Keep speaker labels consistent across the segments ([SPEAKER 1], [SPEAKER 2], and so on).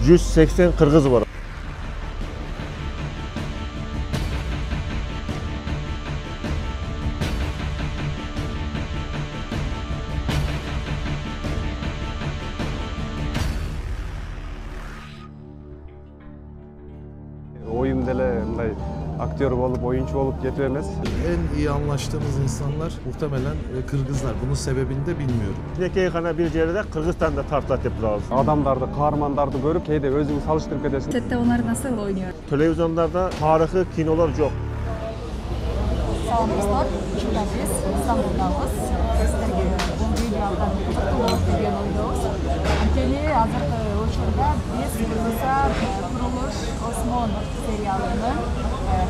[SPEAKER 1] 180 kırgız var.
[SPEAKER 2] Oyun dele aktör olup, oyuncu olup ketip emez.
[SPEAKER 3] En iyi anlaştığımız insanlar muhtemelen Kırgızlar. Bunun sebebini de bilmiyorum.
[SPEAKER 1] Nekeyhana bir yerde Kırgızistan'da tartlat yapıyoruz.
[SPEAKER 2] Adamlardı, kahramanlardı görüp keyde özünü salıştırıp kedesin.
[SPEAKER 4] Sette onlar nasıl oynuyor?
[SPEAKER 1] Televizyonlarda tarihi kinolar yok.
[SPEAKER 4] Sağ dostlar, şurada biz İstanbul'dayız. Sizlerge bu videodan Kutluoğlu деген oynuyoruz. Anteni hazırda uçurda biz kısa Kuruluş Osman serialının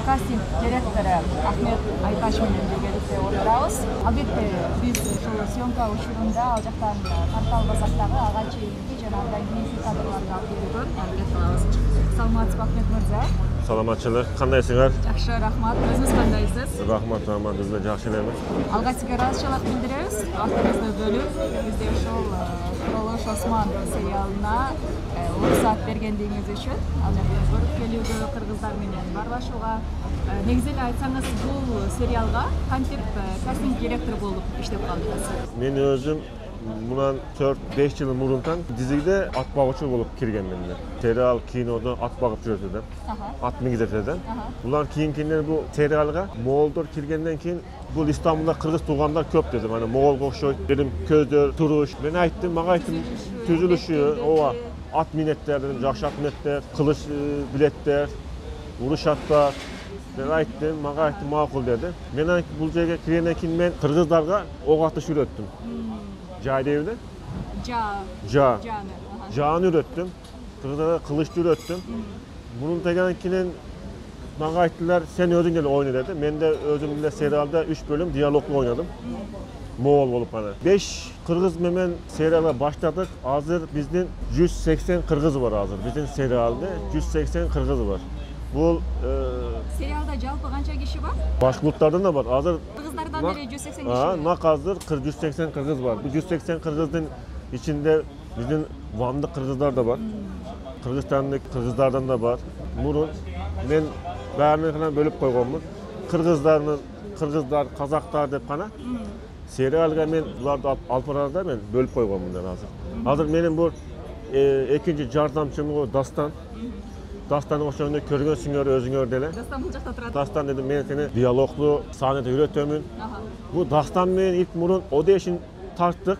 [SPEAKER 4] casting direktörü Ahmet Aytaş bilen birlikte oturabız. Albatta biz şu syomka uçurunda alacaktan Kartal Basaqtagı Ağaç Eğilgi janагыдай keyifli kadrlarga alып берүүгө аракет кылабыз. Саламатсызбы Ахмет мырза?
[SPEAKER 1] Salamatçılık. Kandayсыңар?
[SPEAKER 4] Жакшы, рахмат. Өзүңүз кандайсыз?
[SPEAKER 1] Rahmat, biz de жақсы элемиз.
[SPEAKER 4] Алга сизге ыраазычылык билдиребиз. Вактыңызды бөлүп, бизде ушул Kuruluş Osman сериалына уруксаат бергендигиңиз үчүн, ал жакта көрүп келүүгө, кыргыздар менен баарлашууга. Негизи эле айтсаңыз, бул сериалга кантип кастинг директор болуп иштеп калдыңыз?
[SPEAKER 1] Men özüm bundan 4-5 yıl muruntan dizide at bağıcı olup kirgendim. Serial, kinoda at bağıp жүрөтүм. At mingizetinden. Bunlar kiyinkenler bu serialga Moğoldur kirgenden keyin bu İstanbul'da Kırgız tuğanlar köp dedim. Hani Moğol koşuyor, dedim közdür, turuş. Ben aytdım, mağa aytdım, tüzülüşü, ova at minetler dedim, jakşı at minetler, kılıç biletler, vuruş atlar. Ben aytdım, mağa aytdım, makul dedi. Ben bu yerge kirgenden keyin ben Kırgızlarga ok atış ürettim. Cahil evde. Canı ürettim. Kırgızlara kılıç ürettim. Bunun tegenkinin bana ayttılar, sen özün gel oyna dedi. Ben de özümle serialda 3 bölüm diyaloglu oynadım. Moğol olup bana. 5 Kırgız memen seriala başladık. Hazır bizden 180 Kırgız var hazır. Bizim serialda 180 Kırgız var. Bu
[SPEAKER 4] Serialda жалпы канча kişi var?
[SPEAKER 1] Başka yurtlardan da var. Hazır
[SPEAKER 4] Kırgızlardan beri 180 kişi var.
[SPEAKER 1] Nak hazır 180 Kırgız var. Bu 180 Kırgız'ın içinde bizim Van'da Kırgızlar da var. Kırgızistan'daki Kırgızlardan da var. Murun ben bärini falan bölüp koyganmın. Kırgızlar, Kazaklar dep kana. Serialga men bulardı alparada men bölüp koyganmın hazır. Hazır benim bu ikinci jardamçım o Dastan. Dastan'ı oşağında körgönsüңөр özüңөр dele.
[SPEAKER 4] Dastan bu jakta turadi.
[SPEAKER 1] Dastan dedim men seni diyaloglu sahnede üretömün. Bu Dastan men ilk murun o deşin tarttık.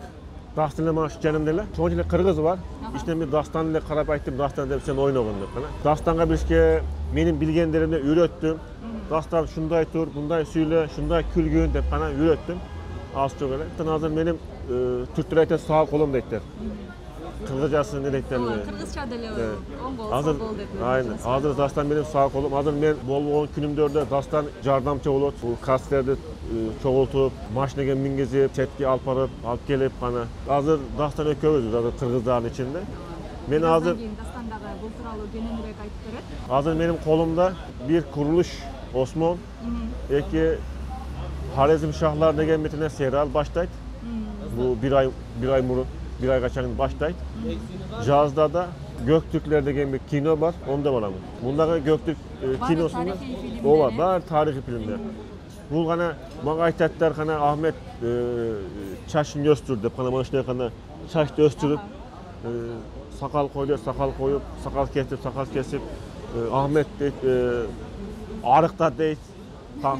[SPEAKER 1] Dastan'la maaş canım dele. Çoğun içinde Kırgız var. İşte bir Dastan ile karab aytdım. Dastan dedim sen oynagın dep kana. Dastan'a birişke benim bilgenlerimde ürettim. Dastan şunday tur, bunday söyle, şunday külgün dep kana ürettim. Az çok öyle. Hazır benim Türk dilinde sağ kolum deydiler. Kırgızcası ne deydiler?
[SPEAKER 4] Kırgızça dili on gol,
[SPEAKER 1] hazır,
[SPEAKER 4] sol gol deydiler.
[SPEAKER 1] Aynen. Hazır Dastan benim sağ kolum. Hazır ben bol günümde orada Dastan jardamçı olup, bu kastlerde çoğultup, maşinege mingizip, chetki alıp gelip kana. Hazır Dastan ökövüz hazır Kırgızların içinde. Ben hazır
[SPEAKER 4] Dastan'dağı bu turalı genelirek aytıp berет.
[SPEAKER 1] Hazır benim kolumda bir Kuruluş Osman, iki Harizm Şahlar degen bir serial başlaydı. Bu bir ay murun. Bir ay kaçan başlaydı. Cazda da Göktürkler degen bir kino var, onda var ama. Bundaki Göktürk kinosunda o var, var tarihi filmler. Bu kana bana aytatlar kana Ahmet çaşını östürdü, kana başta kana çaşını östürüp sakal koyuyor, sakal koyup, sakal kesip Ahmet arıkta deyt,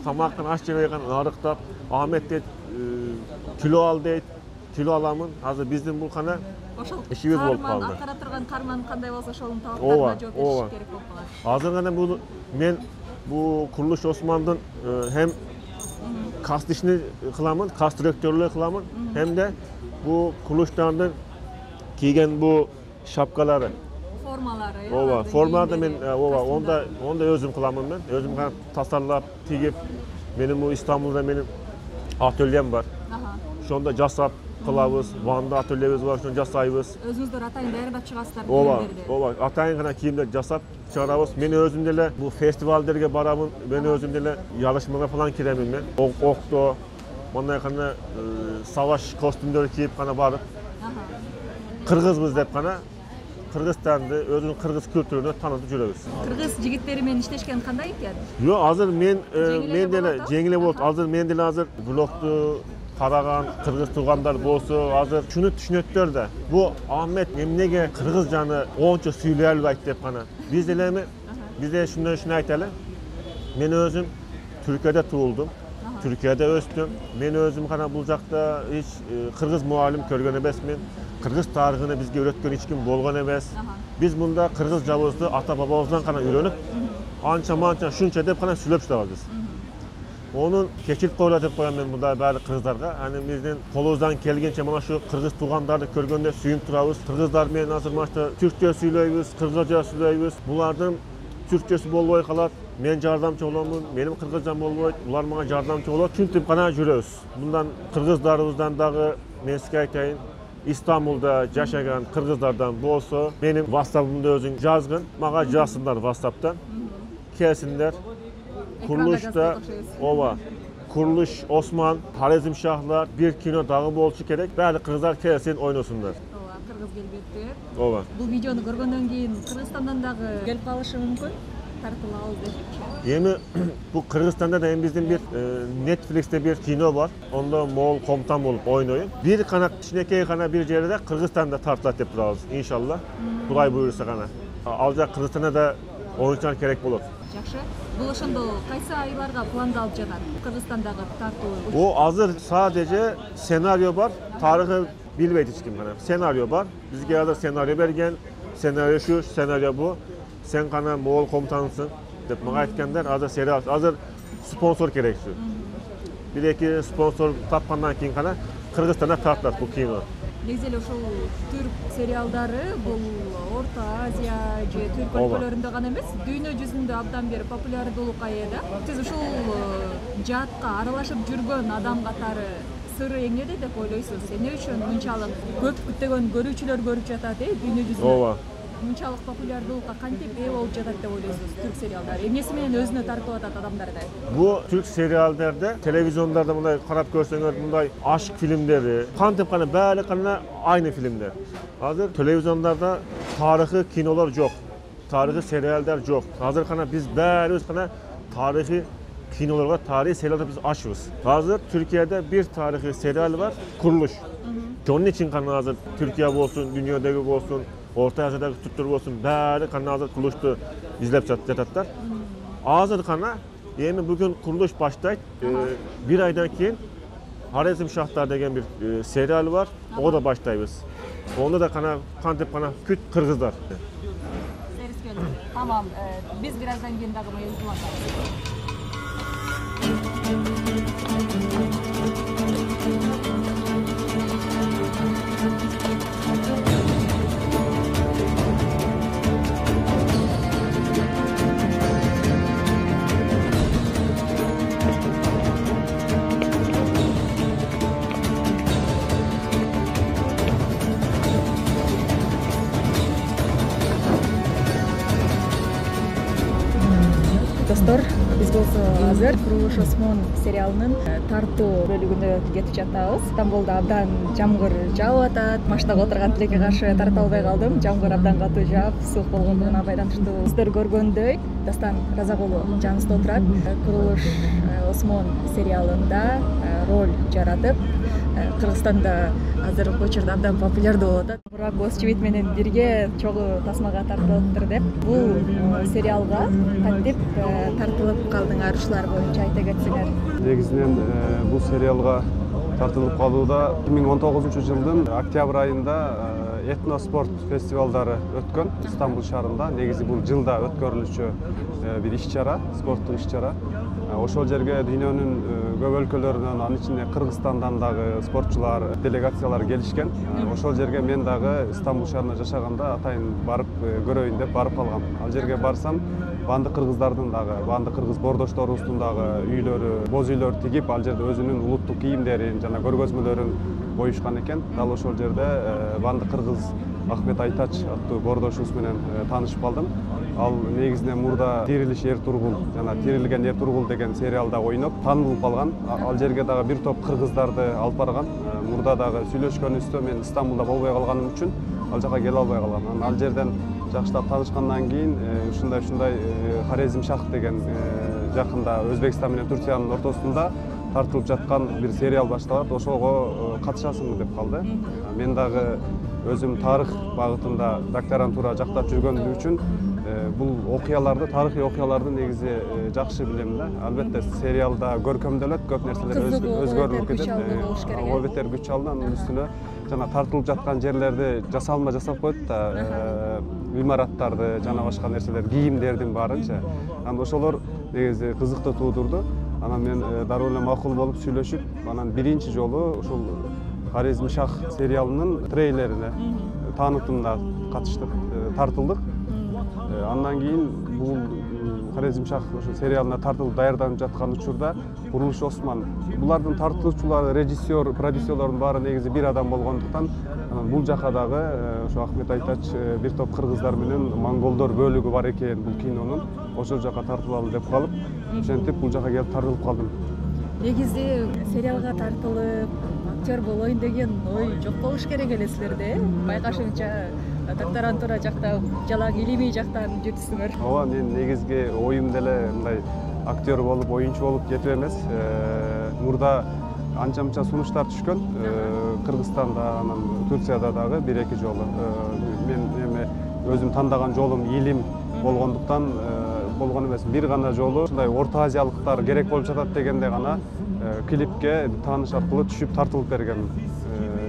[SPEAKER 1] tamaktan aşçıya yakan arıkta Ahmet deyt kilo al deyt. Kilo alamın, hazır bizim bu kana işimiz bolup kaldı.
[SPEAKER 4] Arkada turgan karman kanday bolsa şolun tavaktарына жооп бериш керек болуп калат.
[SPEAKER 1] Hazır kana bu men bu Kuruluş Osman'dan hem kast işini kılamın, kast direktörlüğü kılamın, hem de bu kuruluşlardan kiygen bu şapkaları.
[SPEAKER 4] Formaları.
[SPEAKER 1] Formada men onda özüm kılamın ben. Özüm kana tasarlap, tigip benim bu İstanbul'da benim atölyem var. Şonda jasap kılavuz, Van'da atölyemiz var, şunu jasayыбыз.
[SPEAKER 4] Özünüzдөр атайын даярдап чыгасыздар
[SPEAKER 1] kiyimlerdi. Atayın kana kiyimler jasap çıkarabız. Men özümde bu festivallerge baramın, ben özümde yarışmalara falan kiremin ben. Okto, ondan kana savaş kostümleri kiyip kana barıp. Kırgızbız dep kana Kırgızstan'da özünün Kırgız kültürünü tanıtıp жүрөбүz.
[SPEAKER 4] Кыргыз жигиттери менен иштешкен кандай экен?
[SPEAKER 1] Yo, hazır men
[SPEAKER 4] Жеңил
[SPEAKER 1] delе
[SPEAKER 4] болот,
[SPEAKER 1] жеңиле болот. Hazır men delе hazır blogду караган кыргыз туугандар болсо, азыр шуну түшүнөттөр да. Бу Ахмет эмнеге кыргызчаны ончо сүйлөй албайт деп гана. Биз деле эми биз де шуну айталы. Мен өзүм Türkiye'de tuğuldum. Türkiye'de östüm. Men özüm kana bul jakta hiç Kırgız muallim körgön emesmin. Kırgız tarihini bizge öğretken hiç kim bolgan emes. Biz bunda Kırgız jabızды ata babamızdan kana öğrenip ança mança şunça dep kana süylöp işlebabız. Onun keçilip koyla dep koyan men bunda bari Kırgızlarga. Hani bizden kolumuzdan kelgençe mana şu Kırgız tuğandardı körgönde suyup turabız. Kırgızlar men azır maçta Türkçe süylöybüz, Kırgızca süylöybüz. Bulardan Türkçesi bolboy kalat. Men jardamчы bolamын, benim Kırgızcam bolboyt, ular manga jardamчы bolot. Şuntip gana жүрөбүz. Bundan Kırgızlarыбыздан dagы men sizge aytayın, İstanbul'da yaşayan Kırgızlardan bolsa, benim WhatsApp'ımda özün yazgın, maga жазsınlar WhatsApp'tan. Kelsinler. Kuruluşta ova. Kuruluş Osman, Harizm Şahlar, bir kino dağı bolçu kerek. Bäli Kırgızlar kelsin oynasunlar.
[SPEAKER 4] Кыргыз келбети.
[SPEAKER 1] Ova.
[SPEAKER 4] Бул видеону көргөндөн кийин Кыргызстандан дагы келип калышы мүмкүн. Тартылабыз дешипчи.
[SPEAKER 1] Yemi bu Kırgızistan'da da bizim bir Netflix'te bir kino var. Onda Moğol komutan olup oynuyor. Bir kana kişinekey kana bir yerde Kırgızistan'da tartılat yapıp durabız inşallah. Kulay buyursa kana. Alacak Kırgızistan'a da oyuncular gerek olur.
[SPEAKER 4] Жакшы. Бул ошондо кайсы айларга пландалып жатат? Кыргызстандагы тартуу.
[SPEAKER 1] O hazır sadece senaryo var. Tarihi bilmeydi hiç kim kana. Senaryo var. Bizge hazır senaryo bergen. Senaryo şu, senaryo bu. Sen kana Moğol komutanısın. Dep maga aytkanlar hazır serial, hazır sponsor gerek şu. Bir iki sponsor tapkandan keyin kana Kırgızistan'a tartılат bu kino.
[SPEAKER 4] Негизи эле ушул түрк сериалдары бул Орто Азия же түрк өлкөлөрүндө гана эмес, дүйнө жүзүндө абдан бери популярдуулукка ээ да. Сиз ушул жаатка аралашып жүргөн адам катары сыры эмнеде деп ойлойсуз? Эмне үчүн мынчалык көп күттөгөн көрүүчүлөр көрүп жатат, дүйнө жүзүндө?
[SPEAKER 1] Ооба.
[SPEAKER 4] Мынчалык популярдуулукка кантип ээ болуп жатат деп ойлойсуз түрк сериалдары? Эмнеси менен өзүнө тартып атат адамдарды?
[SPEAKER 1] Bu Türk seriallarda, televizyonlarda bunday karap görseniz bunday aşk filmleri, kantip kana böyle kana aynı filmler. Hazır televizyonlarda tarihi kinolar yok, tarihi seriallar yok. Hazır kana biz böyle kana tarihi kinolarga, tarihi serialda biz aşırız. Hazır Türkiye'de bir tarihi serial var, Kuruluş. Onun için kana hazır Türkiye olsun, dünyadaki olsun, Orta Asya'daki Türkler olsun, böyle kana hazır Kuruluş'tu izlep jatatlar. Hazır kana Yemi bugün kuruluş başlayıp bir aydan keyin Harizm Şahlar degen bir serial var. O da başlayız. Onda da kana kantip kana küt Kırgızlar.
[SPEAKER 4] Servis geldi. Tamam. Biz birazdan keyin dagы mevzuga başlayalım. Достор, биз болсо азыр Курулуш Осмон сериалынын тартуу бөлүгүндө кетип жатабыз. Стамбулда абдан жамгыр жаап атат. Машинага отурган тилекке каршы тарта албай калдым. Жамгыр абдан катуу жаап, суук болгондугуна байланыштуу. Сиздер көргөндөй, Дастан Разакулу жаныбызда отурат. Курулуш Осмон сериалында роль жаратып, Кыргызстанда азыр учурда абдан популярдуу болуп атат. Мурак Бозчебит менен бирге чогуу тасмага тартылыптыр деп. Бул сериалга кантип тартылып калдыңар, ушулар боюнча айта кетсеңер.
[SPEAKER 2] Негизинен бул сериалга тартылып калууда 2019-жылдын октябрь айында этноспорт фестивалдары өткөн Стамбул шаарында. Негизи бул жылда өткөрүлүүчү бир иш-чара, спорттук иш-чара. Ошол жерге дүйнөнүн көп өлкөлөрүнөн, анын ичинде Кыргызстандан дагы спортчулар, делегациялар келишкен. Ошол жерге мен дагы Стамбул шаарында жашаганда атайын барып көрөйүн деп барып калгам. Ал жерге барсам, банды кыргыздардын дагы, банды кыргыз бордошторубуздун дагы үйлөрү, боз үйлөр тигип, ал жерде өзүнүн улуттук кийимдерин жана көргөзмөлөрүн коюшкан экен. Дал ошол жерде банды кыргыз Ахмет Айтач аттуу бордошубуз менен таанышып калдым. Ал негизинен мурда Тирилиш Эртургул жана Тирилген Эртургул деген сериалда ойноп таанылып калган. Ал жерге дагы бир топ кыргыздарды алып барган. Мурда дагы сүйлөшкөнүбүздө мен Стамбулда болбой калганым үчүн ал жака келе албай калган. Анан ал жерден жакшылап таанышкандан кийин ушундай Хорезм Шах деген жакында Өзбекстан менен Турциянын ортосунда тартылып жаткан бир сериал башталат. Ошого катышасыңбы деп калды. Мен дагы өзүм тарых багытында докторантура жактап жүргөндүгүм үчүн бул окуяларды, тарыхый окуяларды негизи жакшы билем да. Албетте сериалда көркөмдөлөт, көп нерселер өзгөрүлүп кетет. Обеттер күч алды, анын үстүнө жана тартылып жаткан жерлерди жасалма жасап коет да, имараттарды, жана башка нерселер, кийимдердин баарынча. Анан ошолор негизи кызыктуу туудурду. Анан мен дароо эле макул болуп сүйлөшүп, анан биринчи жолу ушул Хорезм Шах сериалынын трейлерине, таанытымына катыштык, тартылдык. Андан кийин бул Хорезм Шах ошо сериалына тартылып даярданып жаткан учурда Курулуш Осман, булардын тартылуучулары, режиссер, продюсерлордун баары негизи бир адам болгондуктан, бул жака дагы ошо Ахмет Айтач бир топ кыргыздар менен монголдор бөлүгү бар экен бул кинонун. Ошол жака тартылалы деп калып, ошентип бул жака келип тартылып калдым.
[SPEAKER 4] Негизи сериалга тартылып актер болоюн деген ой жок болуш керек эле силерде. Байкашымча докторантура жактап, жалаң илимий жактан жүрсүңөр.
[SPEAKER 2] Ооба, мен негизги оюм деле мындай актер болуп, оюнчу болуп кетип эмес. Мурда анча-мынча сунуштар түшкөн. Кыргызстанда, анан Турцияда дагы бир-эки жолу. Мен эми өзүм тандаган жолум илим болгондуктан болгон эмес, бир гана жолу ушундай Орто Азиялыктар керек болуп жатат дегенде гана клипке тааныш аркылуу түшүп тартылып бергенмин.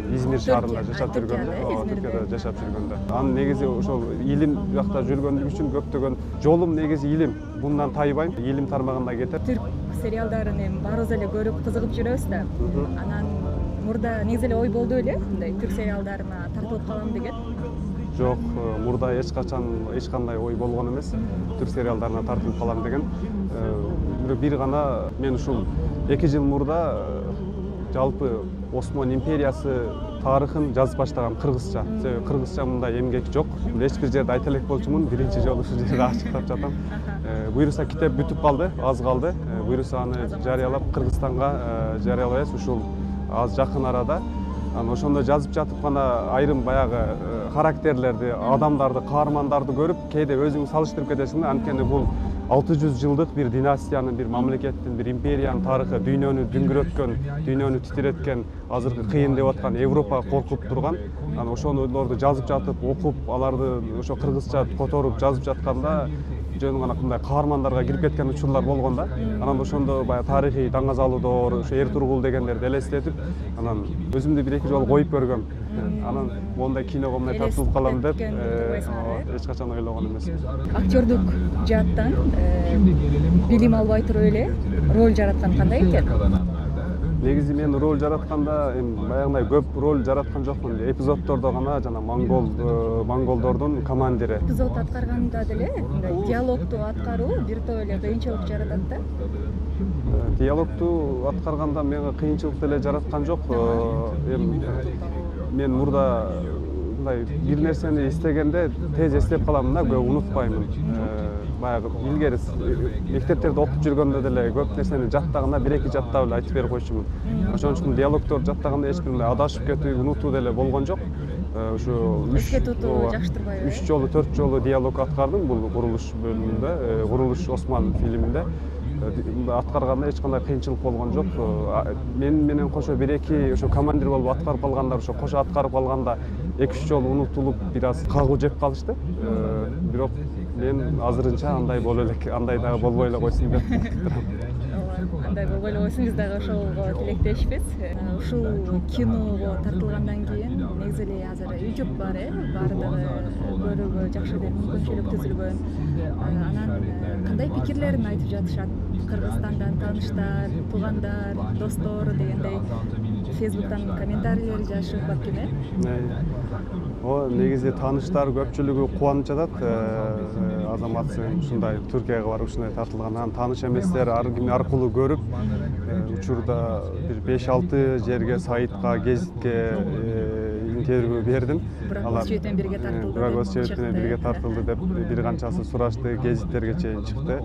[SPEAKER 2] Измир шаарында жашап жүргөндө, Түркияда жашап жүргөндө. Анын негизи ошол илим жакта жүргөндүгү үчүн көптөгөн жолум негизи илим. Bundan тайбайм, илим тармагында кетет.
[SPEAKER 4] Түрк сериалдарын эми баарыбыз эле көрүп кызыгып жүрөбүз да. Анан мурда негизи эле ой болду эле, мындай түрк сериалдарына тартылып калам деген.
[SPEAKER 2] Жок, мурда эч кандай ой болгон эмес. Түрк сериалдарына тартылып калам деген. Бир гана мен ушул 2 жыл мурда жалпы Осман империясы тарыхын жазып баштагам кыргызча. Себеби кыргызча мындай эмгек жок. Эч бир жерде айта элек болчумун, биринчи жолу ушул жерде ачыктап жатам. Буюрса китеп бүтүп калды, аз калды. Буюрса аны жарыялап Кыргызстанга жарыялайбыз ушул аз жакын арада. Анан ошондо жазып жатып гана айрым баягы характерлерди, адамдарды, каармандарды көрүп, кээде өзүң салыштырып кетесиң да, анткени бул 600 жылдык бир династиянын, бир мамлекеттин, бир империянын тарыхы, дүйнөнү дүңгүрөткөн, дүйнөнү титиреткен, азыркы кыйын деп аткан Европа коркуп турган. Анан ошолорду жазып жатып, окуп, аларды ошо кыргызча которуп жазып жатканда жөн гана мындай каармандарга кирип кеткен учурлар болгон да. Анан ошондо баягы тарыхый Даңазалуудор, ошо Эртургул дегендерди элестетип, анан өзүмдү бир-эки жолу коюп көргөм. Анан мондай киного мындай тартылып калам деп эч качан ойлогон эмес.
[SPEAKER 4] Актёрдук жааттан билим албай туруп эле роль жараткан кандай экен?
[SPEAKER 2] Негизи мен роль жаратканда баягындай көп роль жараткан жокмун. Эпизоддордо гана жана монголдордун командири.
[SPEAKER 4] Эпизод аткарганда деле диалогту аткаруу бир топ эле кыйынчылык жаратат да.
[SPEAKER 2] Диалогту аткарганда менге кыйынчылык деле жараткан жок. Мен мурда мындай бир нерсени эстегенде тез эстеп калам да, көп унутпаймын. Баягы илгери мектептерде окуп жүргөндө деле көп нерсени жаттаганда бир-эки жаттап эле айтып берип койчумун. Ошон үчүн диалогторду жаттаганда эч бир адашып кетүү, унутуу деле болгон жок. Ушу
[SPEAKER 4] эске тутуу жакшы турбайбы?
[SPEAKER 2] 3 жолу, 4 жолу диалог аткардым бул Курулуш бөлүмүндө, Курулуш Осман фильминде. Аткарганда эч кандай кыйынчылык болгон жок. Мен менен кошо бир-эки ошо командир болуп аткарып калгандар, ошо кошо аткарып калганда 2-3 жолу унутулуп, бир аз кагуу жеп калышты. Бирок мен азырынча андай боло элек, андай дагы болбой эле койсун деп турам.
[SPEAKER 4] Андай болбой эле койсун, биз дагы ошого тилектешпиз. Ушул киного тартылгандан кийин негизи эле азыр YouTube бар, баардыгы көрүүгө жакшы деп мүмкүнчүлүк түзүлгөн. Анан кандай пикирлерин айтып жатышат? Кыргызстандан тааныштар, туугандар, достор дегендей Facebooktан комментарийлер жазышып балким,
[SPEAKER 2] негизи тааныштар көпчүлүгү кубанып жатат. Азамат сен ушундай Түркияга барып ушундай тартылган, анан тааныш эместер ар ким аркылуу көрүп, учурда бир 5-6 жерге, сайтка, гезитке интервью бердим.
[SPEAKER 4] Бирок өз чебитинен бирге тартылды.
[SPEAKER 2] Бирок өз чебитинен бирге тартылды деп бир канчасы сурашты, гезиттерге чейин чыкты.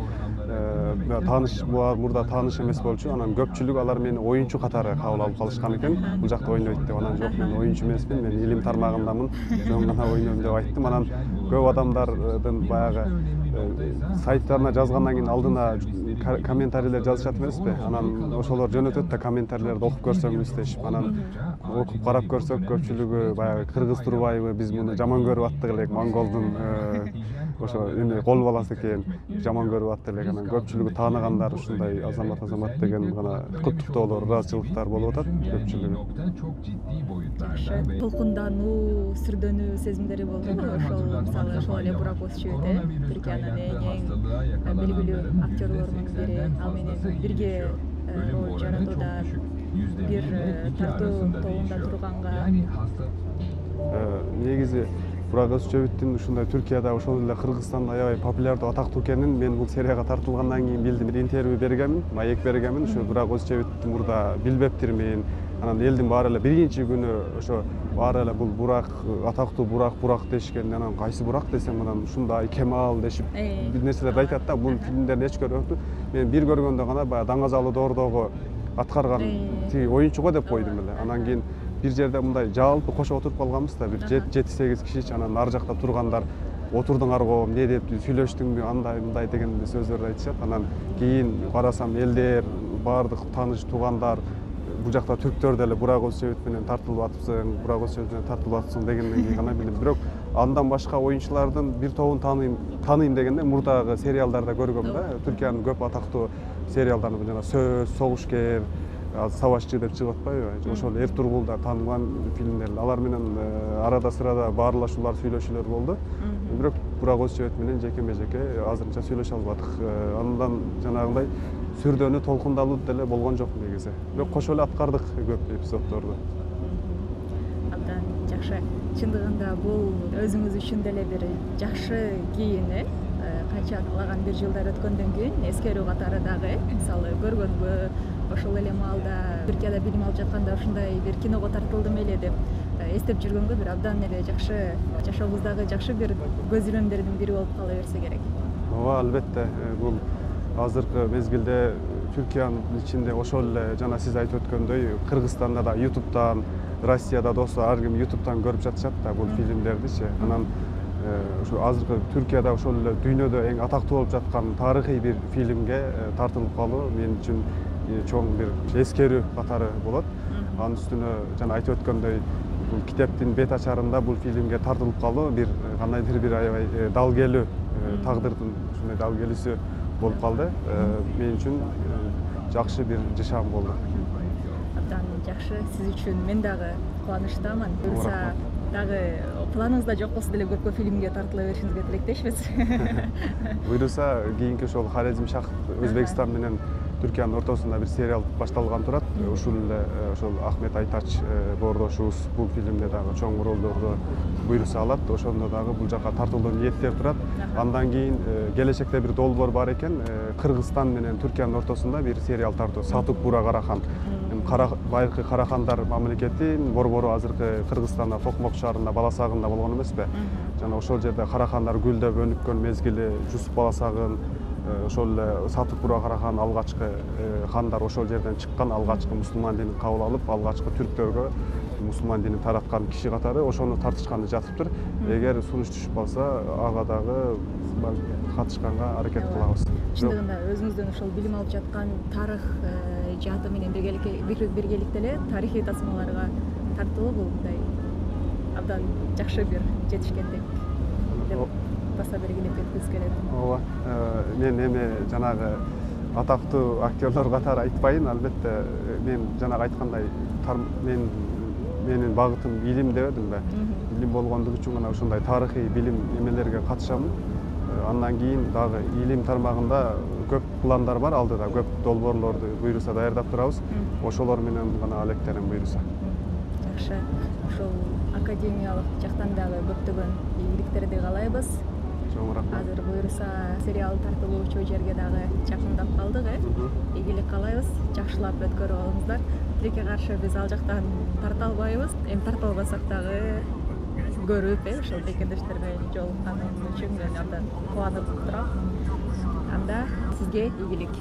[SPEAKER 2] Мурда тааныш эмес болчу. Анан көпчүлүк алар мени оюнчу катары кабыл алып калышкан экен. Бул жакта ойнойт деп. Анан жок, мен оюнчу эмесмин, мен илим тармагындамын, жөн гана ойнойм деп айттым. Анан көп адамдардын баягы сайттарына жазгандан кийин алдына комментарийлер жазышат эмеспи? Анан ошолор жөнөтөт да комментарийлерди окуп көрсөңүз дешип. Анан окуп карап көрсөк көпчүлүгү баягы кыргыз турбайбы, биз муну жаман көрүп аттык элек, монголдун ошо эме кол баласы экен, жаман көрүп аттык элек. Анан көпчүлүгү тааныгандар ушундай азамат деген гана куттуктоолор, ыраазычылыктар болуп атат көпчүлүгү.
[SPEAKER 4] Жакшы. Толкундануу, сүрдөнүү сезимдери болдубу? Ошол мисалы ошол эле Бурак Өзчебит, Түркиянын эң белгилүү актерлорунун бири, ал менен бирге роль жаратууда бир тартуу тобунда турганга
[SPEAKER 2] Негизи Бурак Өзчебиттин ушундай Түркияда, ошол эле Кыргызстанда аябай популярдуу, атактуу экенин мен бул серияга тартылгандан кийин билдим. Бир интервью бергенмин, маек бергенмин. Ушу Бурак Өзчебитти мурда билбептирмин. Анан элдин баары эле биринчи күнү ошо баары эле бул Бурак, атактуу Бурак дешкен. Анан кайсы Бурак десем, анан ушундай Кемал дешип бир нерселерди айтат да. Бул фильмдерди эч көрбөптүм. Мен бир көргөндө гана баягы Даңазалы доордогу аткарган тиги оюнчуго деп койдум эле. Анан кийин бир жерде мындай жалпы кошо отуруп калганбыз да, бир 7-8 кишичи. Анан ар жакта тургандар отурдуңарбы, эмне деп сүйлөштүңбү, андай мындай деген сөздөрдү айтышат. Анан кийин карасам элдер, баардык тааныш туугандар, бул жакта түрктөр деле Бурак Өзчебит менен тартылып атыпсың, Бурак Өзчебит менен тартылып атыпсың дегенден кийин гана билдим. Бирок андан башка оюнчулардын бир тобун тааныйм дегенде мурдагы сериалдарда көргөм да. Түркиянын көп атактуу сериалдарын, жана Сөз, Согушкер, Савашчы деп чыгып атпайбы? Ошол Эртургулда таанылган фильмдер. Алар менен арада сырада баарлашуулар, сүйлөшүүлөр болду. Бирок Бурак Өзчебит менен жекеме-жеке азырынча сүйлөшө албадык. Андан жанагындай сүрдөнүү, толкундалуу деле болгон жок негизи. Бирок кошо эле аткардык көп эпизоддорду.
[SPEAKER 4] Абдан жакшы. Чындыгында бул өзүңүз үчүн деле бир жакшы кийин, канчалаган бир жылдар өткөндөн кийин эскерүү катары дагы, мисалы көргөнбү, ошол эле маалда Түркияда билим алып жатканда ушундай бир киного тартылдым эле деп эстеп жүргөнгө бир абдан эле жакшы, жашообуздагы жакшы бир көз илемдердин бири болуп кала берсе керек.
[SPEAKER 2] Ооба, албетте. Бул азыркы мезгилде Түркиянын ичинде ошол эле жана сиз айтып өткөндөй Кыргызстанда да, YouTube'дан, Россияда достор ар ким YouTube'дан көрүп жатышат да бул фильмдердичи. Анан ушу азыркы Түркияда ошол эле дүйнөдө эң атактуу болуп жаткан тарыхый бир фильмге тартылып калуу мен үчүн чоң бир эскерүү катары болот. Анын үстүнө жана айтып өткөндөй бул китептин бет ачарында бул фильмге тартылып калуу бир кандайдыр бир аябай дал келүү, тагдырдын ушундай дал келүүсү болуп калды. Мен үчүн жакшы бир жашам болду.
[SPEAKER 4] Абдан жакшы, сиз үчүн мен дагы кубанычтамын. Буюрса дагы планыңызда жок болсо деле көпкө фильмге тартыла беришиңизге тилектешпиз.
[SPEAKER 2] Буюрса кийинки ошол Хорезм Шах, Өзбекстан менен Түркиянын ортосунда бир сериал башталган турат. Ушул эле ошол Ахмет Айтач боордошубуз бул фильмде дагы чоң ролдорду буйруса алат. Ошондо дагы бул жака тартылуу ниеттер турат. Андан кийин келечекте бир долбоор бар экен. Кыргызстан менен Түркиянын ортосунда бир сериал тартуу. Сатук Бура Карахан. Байыркы Карахандар мамлекетин борбору азыркы Кыргызстанда Токмок шаарында Баласагында болгон эмеспи? Жана ошол жерде Карахандар гүлдөп өнүккөн мезгили, Жусуп Баласагын, ошол эле Сатук Бура Карахан алгачкы хандар ошол жерден чыккан, алгачкы мусулман динин кабыл алып, алгачкы түрктөргө мусулман динин тараткан киши катары ошону тартышканы жатыптыр. Эгер сунуш түшүп калса, ага дагы катышканга аракет кылабыз.
[SPEAKER 4] Чындыгында өзүңүздөн ошол билим алып жаткан тарых жааты менен биргеликте эле тарыхый тасмаларга тартылуу бул мындай абдан жакшы бир жетишкендик деп баса белгилеп кеткибиз келет.
[SPEAKER 2] Ооба, мен эми жанагы атактуу актерлор катары айтпайын, албетте мен жанагы айткандай менин багытым илим деп эдимби. Илим болгондугу үчүн гана ушундай тарыхый билим эмелерге катышамын. Андан кийин дагы илим тармагында көп пландар бар, алдыда көп долбоорлорду буйруса даярдап турабыз. Ошолор менен гана алектерим буйруса.
[SPEAKER 4] Жакшы. Ошол академиялык жактан дагы көптөгөн ийгиликтерди каалайбыз.
[SPEAKER 2] Çok rahmat.
[SPEAKER 4] Азыр буюрса сериал тартылуучу жерге дагы жакындап калдык, ийгилик каалайбыз, жакшылап өткөрүп алыңыздар. Тилекке каршы биз ал жактан тарта албайбыз. Эми тарта албасак дагы көрүп, ошол текендештер менен жолукканым үчүн мен абдан кубанып турам. Анда сизге ийгилик.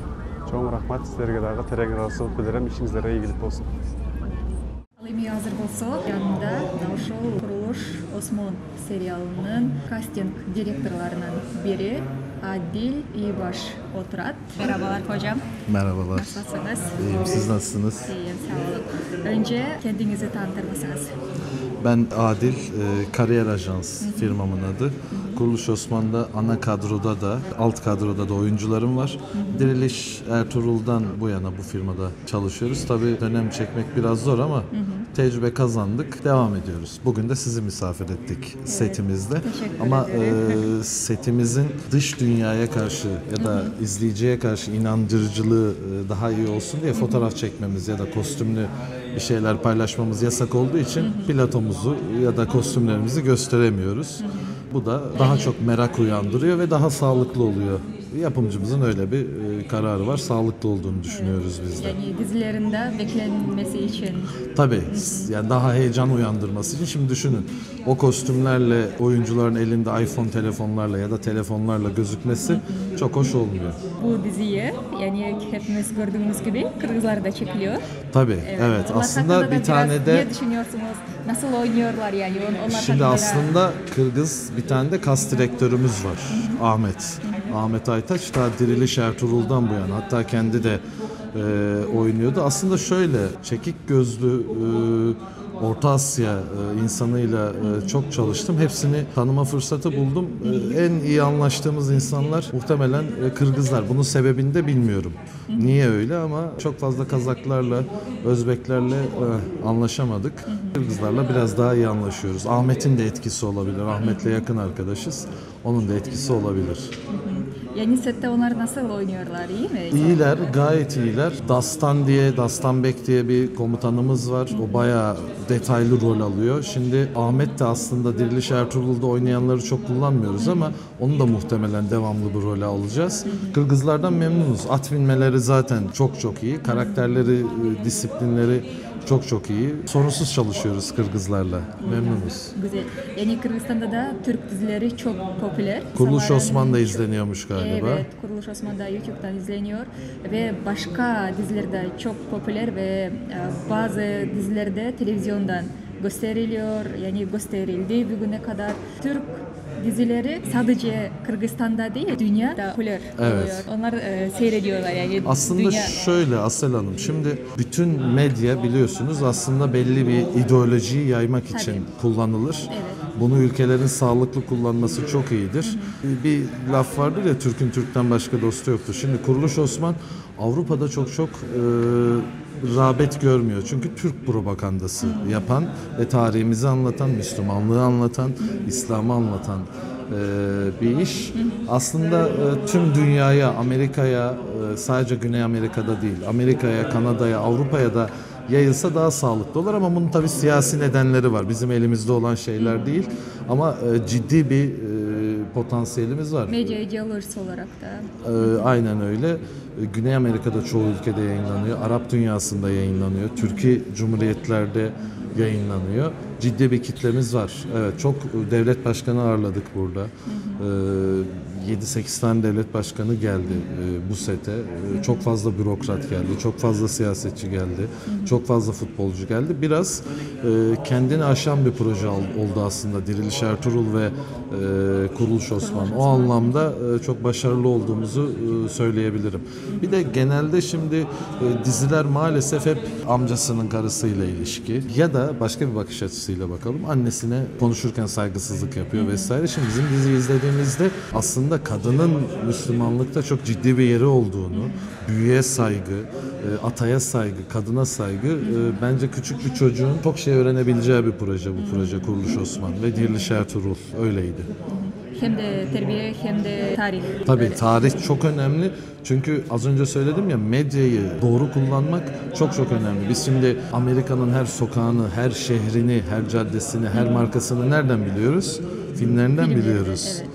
[SPEAKER 2] Çok rahmat. Sizlerge dagı tereң ыраазычылык билдирем. İşinizlere ийгилик болсун.
[SPEAKER 4] Ал эми азыр болсо жанымда ошол Курулуш Осмон сериалынын кастинг директорлорунан бири Адил Ийбаш отурат. Merhabalar hocam.
[SPEAKER 5] Merhabalar.
[SPEAKER 4] Nasılsınız?
[SPEAKER 5] İyiyim. Siz nasılsınız?
[SPEAKER 4] İyiyim, sağ olun. Önce kendinizi tanıtır mısınız?
[SPEAKER 5] Ben Adil, kariyer ajans firmamın adı. Kuruluş Osman'da ana kadroda da, alt kadroda da oyuncularım var. Diriliş Ertuğrul'dan bu yana bu firmada çalışıyoruz. Tabii dönem çekmek biraz zor ama tecrübe kazandık, devam ediyoruz. Bugün de sizi misafir ettik setimizde.
[SPEAKER 4] Teşekkür
[SPEAKER 5] Ama
[SPEAKER 4] ederim.
[SPEAKER 5] setimizin dış dünyaya karşı ya da izleyiciye karşı inandırıcılığı daha iyi olsun diye fotoğraf çekmemiz ya da kostümlü bir şeyler paylaşmamız yasak olduğu için platomuzu ya da kostümlerimizi gösteremiyoruz. Bu da daha çok merak uyandırıyor ve daha sağlıklı oluyor. Yapımcımızın öyle bir kararı var. Sağlıklı olduğunu düşünüyoruz biz de.
[SPEAKER 4] Yani dizilerinde beklenmesi için.
[SPEAKER 5] Tabii yani daha heyecan uyandırması için. Şimdi düşünün, o kostümlerle oyuncuların elinde iPhone telefonlarla ya da telefonlarla gözükmesi çok hoş olmuyor.
[SPEAKER 4] Bu diziyi yani hepimiz gördüğümüz gibi Kırgızlar'da çekiliyor.
[SPEAKER 5] Tabii evet,
[SPEAKER 4] Onlar
[SPEAKER 5] aslında
[SPEAKER 4] hakkında da
[SPEAKER 5] bir tane
[SPEAKER 4] biraz
[SPEAKER 5] de
[SPEAKER 4] ne düşünüyorsunuz? Nasıl oynuyorlar yani? Onlar
[SPEAKER 5] şimdi
[SPEAKER 4] hakkında-
[SPEAKER 5] aslında Kırgız bir tane de kas direktörümüz var. Ahmet. Ahmet Aytaç da Diriliş Ertuğrul'dan bu yana, hatta kendi de oynuyordu. Aslında şöyle çekik gözlü Orta Asya insanıyla çok çalıştım. Hepsini tanıma fırsatı buldum. En iyi anlaştığımız insanlar muhtemelen Kırgızlar. Bunun sebebini de bilmiyorum. Niye öyle ama çok fazla Kazaklarla, Özbeklerle anlaşamadık. Kırgızlarla biraz daha iyi anlaşıyoruz. Ahmet'in de etkisi olabilir. Ahmet'le yakın arkadaşız. Onun da etkisi olabilir.
[SPEAKER 4] Yani sette onlar nasıl oynuyorlar, iyi mi?
[SPEAKER 5] İyiler, gayet iyiler. Dastanbek diye bir komutanımız var. O bayağı detaylı rol alıyor. Şimdi Ahmet de aslında Diriliş Ertuğrul'da oynayanları çok kullanmıyoruz ama onu da muhtemelen devamlı bir role alacağız. Kırgızlardan memnunuz. At binmeleri zaten çok çok iyi. Karakterleri, disiplinleri çok iyi. Sorunsuz çalışıyoruz Kırgızlarla. Memnunuz.
[SPEAKER 4] Güzel. Yani Kırgızistan'da da Türk dizileri çok popüler.
[SPEAKER 5] Kuruluş
[SPEAKER 4] Zamanın-
[SPEAKER 5] Osman'da izleniyormuş galiba.
[SPEAKER 4] Evet, Kuruluş Osman'da YouTube'dan izleniyor ve başka diziler de çok popüler ve bazı dizilerde televizyondan gösteriliyor. Yani gösterildi bugüne kadar. Türk dizileri sadece Kırgızistan'da değil, dünyada popüler
[SPEAKER 5] Evet.
[SPEAKER 4] oluyor. Onlar seyrediyorlar yani
[SPEAKER 5] Aslında
[SPEAKER 4] dünya.
[SPEAKER 5] şöyle Asel Hanım, şimdi bütün medya biliyorsunuz aslında belli bir ideolojiyi yaymak için kullanılır.
[SPEAKER 4] Evet.
[SPEAKER 5] Bunu ülkelerin sağlıklı kullanması çok iyidir. Bir laf vardır ya, Türk'ün Türk'ten başka dostu yoktur. Şimdi Kuruluş Osman Avrupa'da çok rağbet görmüyor. Çünkü Türk propagandası yapan ve tarihimizi anlatan, Müslümanlığı anlatan, İslam'ı anlatan bir iş. Aslında tüm dünyaya, Amerika'ya, sadece Güney Amerika'da değil, Amerika'ya, Kanada'ya, Avrupa'ya da yayılsa daha sağlıklı olur ama bunun tabii siyasi nedenleri var. Bizim elimizde olan şeyler değil ama ciddi bir potansiyelimiz var.
[SPEAKER 4] Medya ideolojisi olarak da.
[SPEAKER 5] Aynen öyle. Güney Amerika'da çoğu ülkede yayınlanıyor. Arap dünyasında yayınlanıyor. Türkiye Cumhuriyetlerde yayınlanıyor. Ciddi bir kitlemiz var. Evet, çok devlet başkanı ağırladık burada. 7-8 tane devlet başkanı geldi bu sete. Çok fazla bürokrat geldi, çok fazla siyasetçi geldi, çok fazla futbolcu geldi. Biraz kendini aşan bir proje oldu aslında Diriliş Ertuğrul ve Kuruluş Osman. O anlamda çok başarılı olduğumuzu söyleyebilirim. Bir de genelde şimdi diziler maalesef hep amcasının karısıyla ilişki ya da başka bir bakış açısıyla bakalım. Annesine konuşurken saygısızlık yapıyor vesaire. Şimdi bizim diziyi izlediğimizde aslında kadının Müslümanlıkta çok ciddi bir yeri olduğunu, büyüye saygı, ataya saygı, kadına saygı, bence küçük bir çocuğun çok şey öğrenebileceği bir proje bu proje Kuruluş Osman ve Diriliş Ertuğrul öyleydi.
[SPEAKER 4] Hem de terbiye hem de tarih.
[SPEAKER 5] Tabii
[SPEAKER 4] Öyle.
[SPEAKER 5] tarih çok önemli. Çünkü az önce söyledim ya, medyayı doğru kullanmak çok önemli. Biz şimdi Amerika'nın her sokağını, her şehrini, her caddesini, her markasını nereden biliyoruz? Filmlerinden
[SPEAKER 4] Filmlerden,
[SPEAKER 5] biliyoruz.
[SPEAKER 4] evet.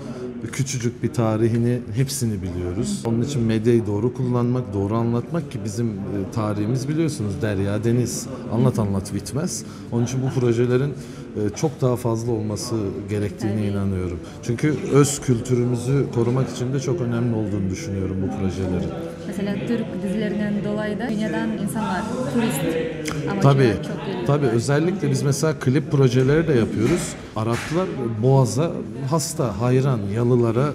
[SPEAKER 5] küçücük bir tarihini hepsini biliyoruz. Onun için medyayı doğru kullanmak, doğru anlatmak ki bizim tarihimiz biliyorsunuz derya deniz. Anlat bitmez. Onun için bu projelerin çok daha fazla olması gerektiğine inanıyorum. Çünkü öz kültürümüzü korumak için de çok önemli olduğunu düşünüyorum bu projelerin.
[SPEAKER 4] Mesela Türk dizilerinden dolayı da dünyadan insanlar, turist amacıyla
[SPEAKER 5] Tabii,
[SPEAKER 4] çok geliyor.
[SPEAKER 5] tabii özellikle biz mesela klip projeleri de yapıyoruz. Araplar Boğaz'a hasta, hayran, yalılara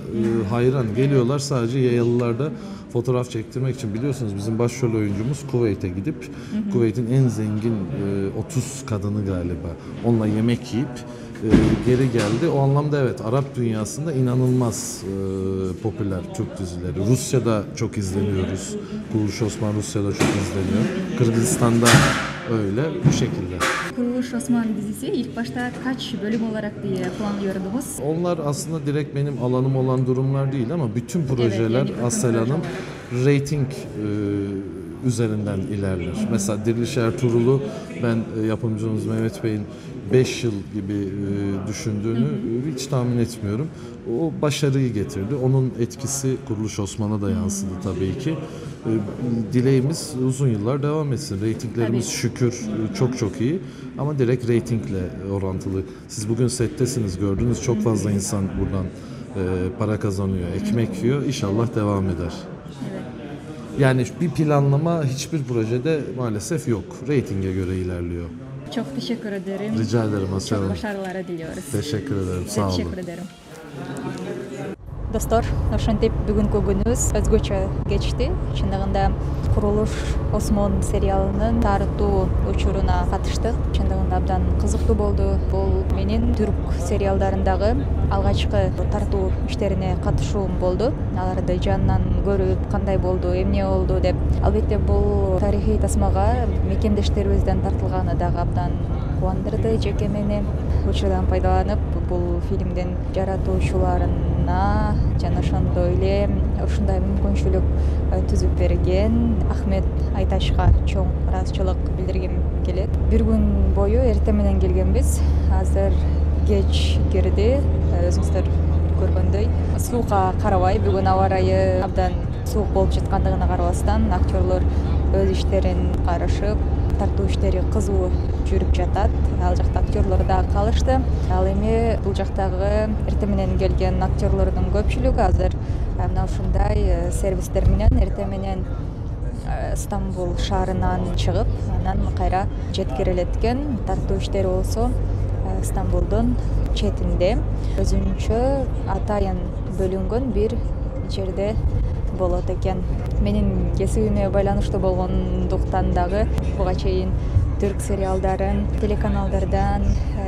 [SPEAKER 5] hayran geliyorlar sadece yalılarda fotoğraf çektirmek için. Biliyorsunuz bizim başrol oyuncumuz Kuveyt'e gidip Kuveyt'in en zengin 30 kadını galiba onunla yemek yiyip geri geldi. O anlamda evet Arap dünyasında inanılmaz popüler Türk dizileri. Rusya'da çok izleniyoruz. Kuruluş Osman Rusya'da çok izleniyor. Kırgızistan'da öyle bu şekilde.
[SPEAKER 4] Kuruluş Osman dizisi ilk başta kaç bölüm olarak diye planlıyordunuz?
[SPEAKER 5] Onlar aslında direkt benim alanım olan durumlar değil ama bütün projeler
[SPEAKER 4] yani bütün
[SPEAKER 5] Asel Hanım rating üzerinden ilerler. Mesela Diriliş Ertuğrul'u ben yapımcımız Mehmet Bey'in 5 yıl gibi düşündüğünü hiç tahmin etmiyorum. O başarıyı getirdi. Onun etkisi Kuruluş Osman'a da yansıdı tabii ki. Dileğimiz uzun yıllar devam etsin. Reytinglerimiz şükür çok iyi ama direkt reytingle orantılı. Siz bugün settesiniz gördünüz çok fazla insan buradan para kazanıyor, ekmek yiyor. İnşallah devam eder. Yani bir planlama hiçbir projede maalesef yok. Reytinge göre ilerliyor.
[SPEAKER 4] Çok teşekkür ederim.
[SPEAKER 5] Rica ederim Asel Hanım.
[SPEAKER 4] Çok başarılar diliyoruz.
[SPEAKER 5] Teşekkür ederim. Sağ olun.
[SPEAKER 4] Teşekkür ederim. Dostlar, ошентип бүгүнкү күнүбүз өзгөчө кечти. Чындыгында Курулуш Осмон сериалынын тартуу учуруна катыштык. Чындыгында абдан кызыктуу болду. Бул менин түрк сериалдарындагы алгачкы тартуу иштерине катышуум болду. Аларды жанынан көрүп, кандай болду, эмне болду деп. Албетте бул тарыхый тасмага мекендештерибизден тартылганы дагы абдан кубандырды жеке мени. Учурдан пайдаланып бул фильмдин жаратуучуларына жана ошондой эле ушундай мүмкүнчүлүк түзүп берген Ахмет Айташка чоң ыраазычылык билдиргим келет. Бир күн бою эртең менен келгенбиз. Азыр кеч кирди. Өзүңүздөр көргөндөй суукка карабай бүгүн аба ырайы абдан суук болуп жаткандыгына карабастан актерлор өз иштерин карышып тартуу иштери кызуу жүрүп жатат. Ал жакта актерлор да калышты. Ал эми бул жактагы эртең менен келген актерлордун көпчүлүгү азыр мына ушундай сервистер менен эртең менен Стамбул шаарынан чыгып, анан кайра жеткирилеткен. Тартуу иштери болсо Стамбулдун четинде өзүнчө атайын бөлүнгөн бир жерде болот экен. Менин кесибиме байланыштуу болгондуктан дагы буга чейин түрк сериалдарын телеканалдардан,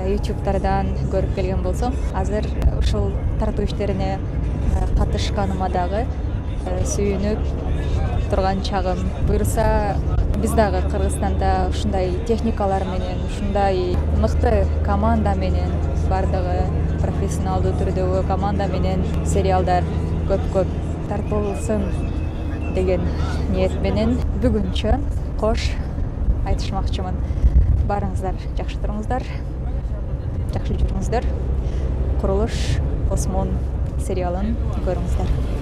[SPEAKER 4] ютубтардан көрүп келген болсом, азыр ушул тартуу иштерине катышканыма дагы сүйүнүп турган чагым. Буюрса биз дагы Кыргызстанда ушундай техникалар менен, ушундай мыкты команда менен, бардыгы профессионалдуу түрдөгү команда менен сериалдар көп тартылсын деген ниет менен бүгүнчө кош айтышмакчымын. Барыңыздар, жакшы туруңуздар, жакшы жүрүңүздөр. Курулуш Осмон сериалын көрүңүздөр.